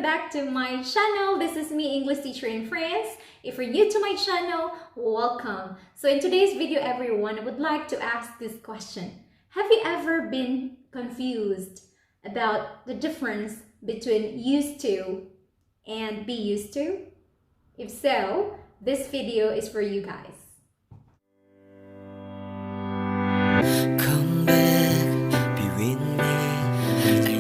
back to my channel. This is me, English teacher in France. If you're new to my channel, welcome. So in today's video, everyone, I would like to ask this question. Have you ever been confused about the difference between used to and be used to? If so, this video is for you guys. Come back, be with me.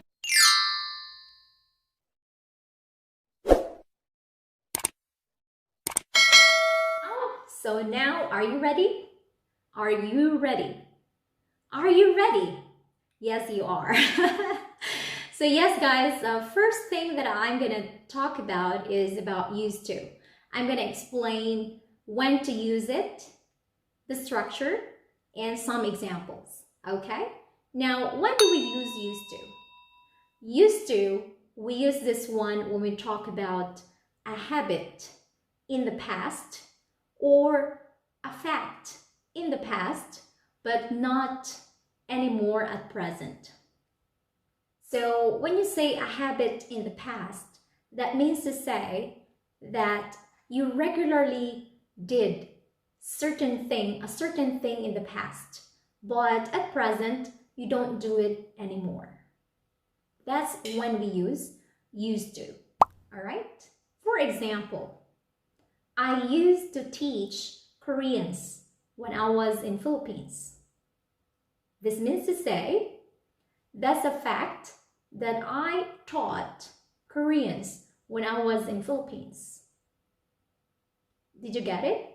So now, are you ready? Are you ready? Are you ready? Yes, you are. So yes, guys, first thing that I'm gonna talk about is about used to. I'm gonna explain when to use it, the structure, and some examples, okay? Now, when do we use used to? Used to, we use this one when we talk about a habit in the past or a fact in the past, but not anymore at present. So when you say a habit in the past, that means to say that you regularly did a certain thing in the past, but at present, you don't do it anymore. That's when we use used to, all right? For example, I used to teach Koreans when I was in Philippines. This means to say, that's a fact that I taught Koreans when I was in Philippines. Did you get it?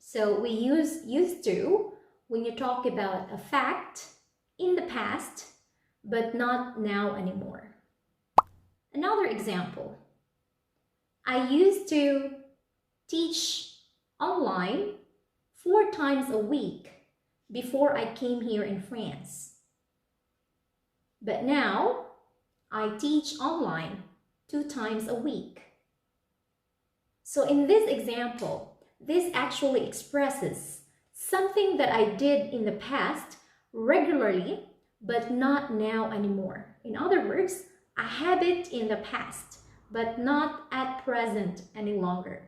So we use used to when you talk about a fact in the past, but not now anymore. Another example, I used to teach online 4 times a week before I came here in France. But now I teach online 2 times a week. So in this example, this actually expresses something that I did in the past regularly, but not now anymore. In other words, a habit in the past, but not at present any longer.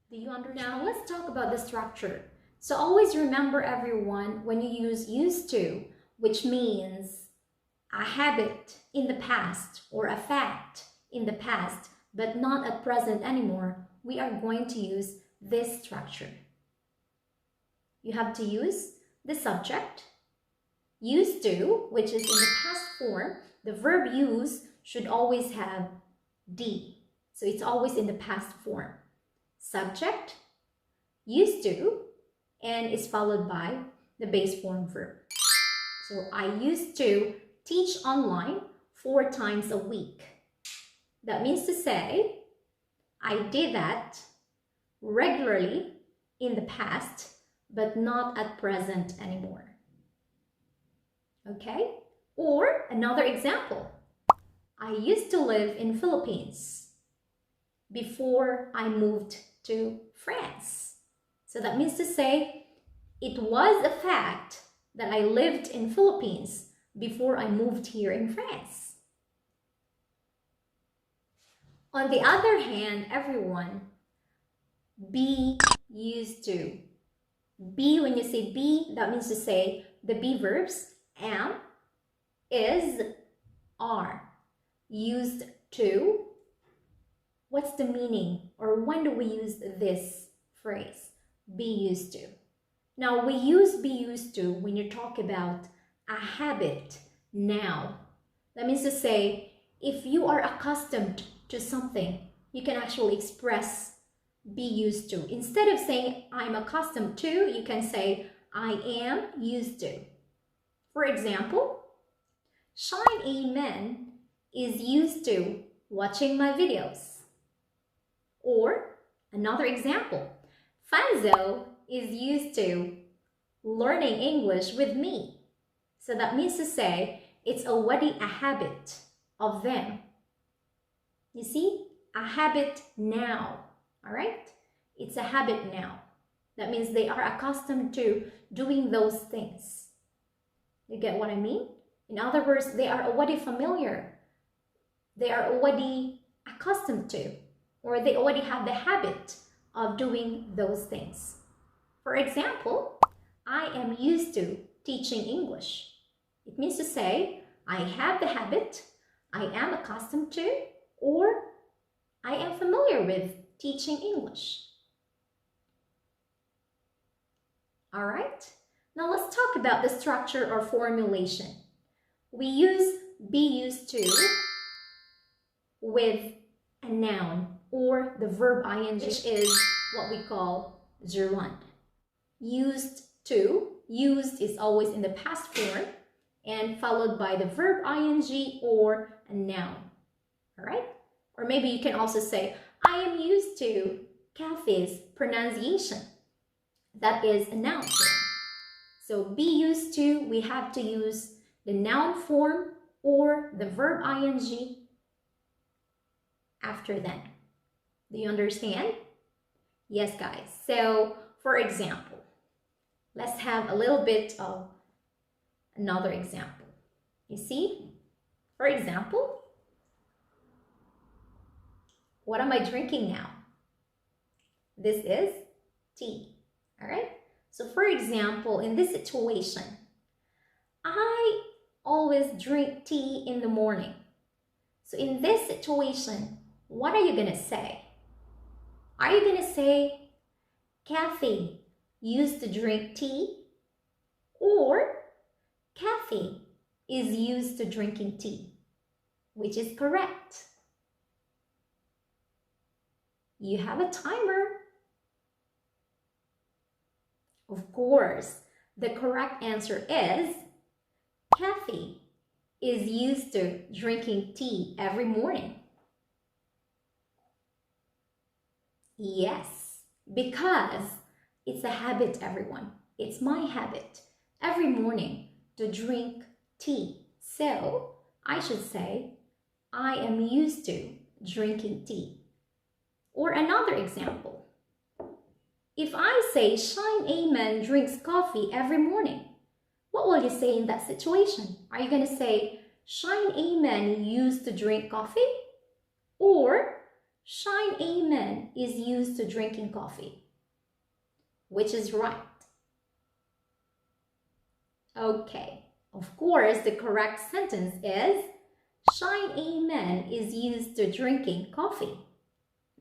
Do you understand? Now let's talk about the structure. So always remember, everyone, when you use used to, which means a habit in the past or a fact in the past, but not at present anymore, we are going to use this structure. You have to use the subject, used to, which is in the past form. The verb use should always have D. So it's always in the past form. Subject, used to, and is followed by the base form verb. So I used to teach online 4 times a week. That means to say, I did that regularly in the past, but not at present anymore. Okay? Or another example, I used to live in Philippines before I moved to France. So that means to say, it was a fact that I lived in Philippines before I moved here in France. On the other hand, everyone, be used to. Be, when you say be, that means to say the be verbs am, is, are. Used to. What's the meaning, or when do we use this phrase? Be used to. Now we use be used to when you talk about a habit now. That means to say, if you are accustomed to something, you can actually express be used to. Instead of saying I'm accustomed to, you can say I am used to. For example, Shine Amen is used to watching my videos. Or another example, Fanzo is used to learning English with me. So that means to say it's already a habit of them. You see, a habit now, all right? It's a habit now. That means they are accustomed to doing those things. You get what I mean? In other words, they are already familiar they are already accustomed to, or they already have the habit of doing those things. For example, I am used to teaching English. It means to say, I have the habit, I am accustomed to, or I am familiar with teaching English. All right, now let's talk about the structure or formulation. We use be used to with a noun or the verb ing, which is what we call gerund. Used to, used is always in the past form and followed by the verb ing or a noun. All right? Or maybe you can also say, I am used to Kathy's pronunciation. That is a noun form. So be used to, we have to use the noun form or the verb ing after then. Do you understand? Yes, guys. So, for example, let's have a little bit of another example. You see? For example, what am I drinking now? This is tea. All right? So, for example, in this situation, I always drink tea in the morning. So, in this situation, what are you going to say? Are you going to say, Kathy used to drink tea? Or, Kathy is used to drinking tea? Which is correct? You have a timer. Of course, the correct answer is Kathy is used to drinking tea every morning. Yes, because it's a habit, everyone. It's my habit every morning to drink tea. So I should say, I am used to drinking tea. Or another example. If I say Shine Amen drinks coffee every morning, what will you say in that situation? Are you going to say Shine Amen used to drink coffee? Or Shine Amen is used to drinking coffee? Which is right? Okay, of course, the correct sentence is Shine Amen is used to drinking coffee,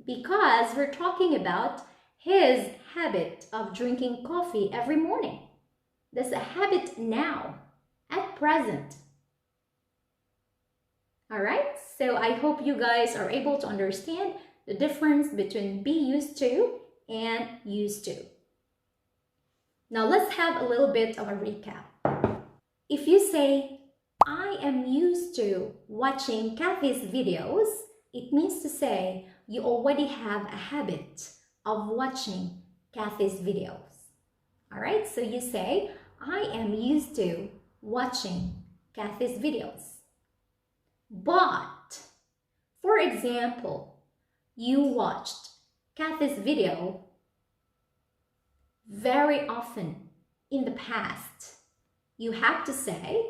because we're talking about his habit of drinking coffee every morning. That's a habit now, at present. All right, so I hope you guys are able to understand the difference between be used to and used to. Now let's have a little bit of a recap. If you say, I am used to watching Kathy's videos, it means to say you already have a habit of watching Kathy's videos. All right, so you say, I am used to watching Kathy's videos. But, for example, you watched Kathy's video very often in the past. You have to say,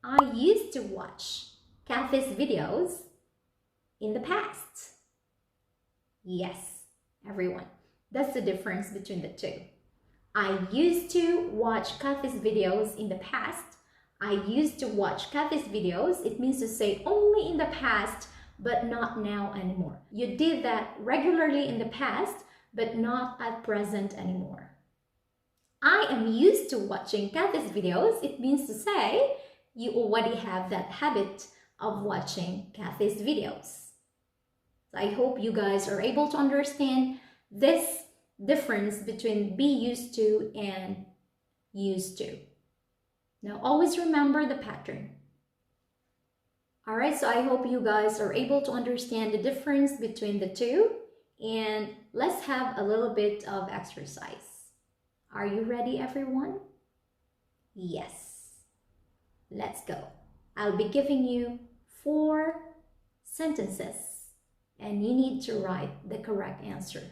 I used to watch Kathy's videos in the past. Yes, everyone. That's the difference between the two. I used to watch Kathy's videos in the past. I used to watch Kathy's videos. It means to say only in the past, but not now anymore. You did that regularly in the past, but not at present anymore. I am used to watching Kathy's videos. It means to say you already have that habit of watching Kathy's videos. So I hope you guys are able to understand this difference between be used to and used to. Now always remember the pattern. All right, so I hope you guys are able to understand the difference between the two, and let's have a little bit of exercise. Are you ready, everyone? Yes. Let's go. I'll be giving you 4 sentences and you need to write the correct answer.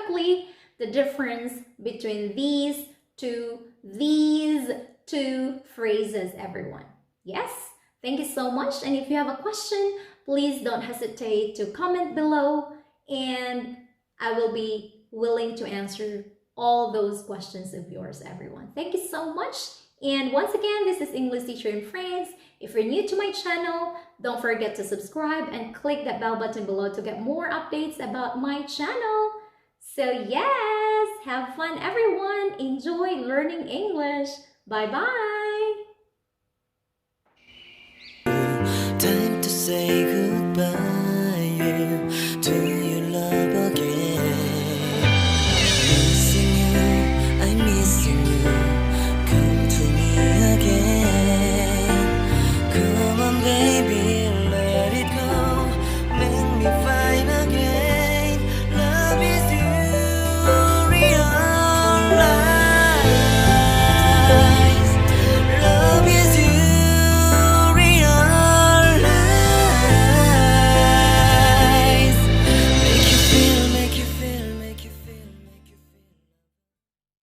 quickly the difference between these two phrases, everyone. Yes? Thank you so much. And if you have a question, please don't hesitate to comment below, and I will be willing to answer all those questions of yours, everyone. Thank you so much. And once again, this is English Teacher in France. If you're new to my channel, don't forget to subscribe and click that bell button below to get more updates about my channel. So yes, have fun everyone. Enjoy learning English. Bye-bye.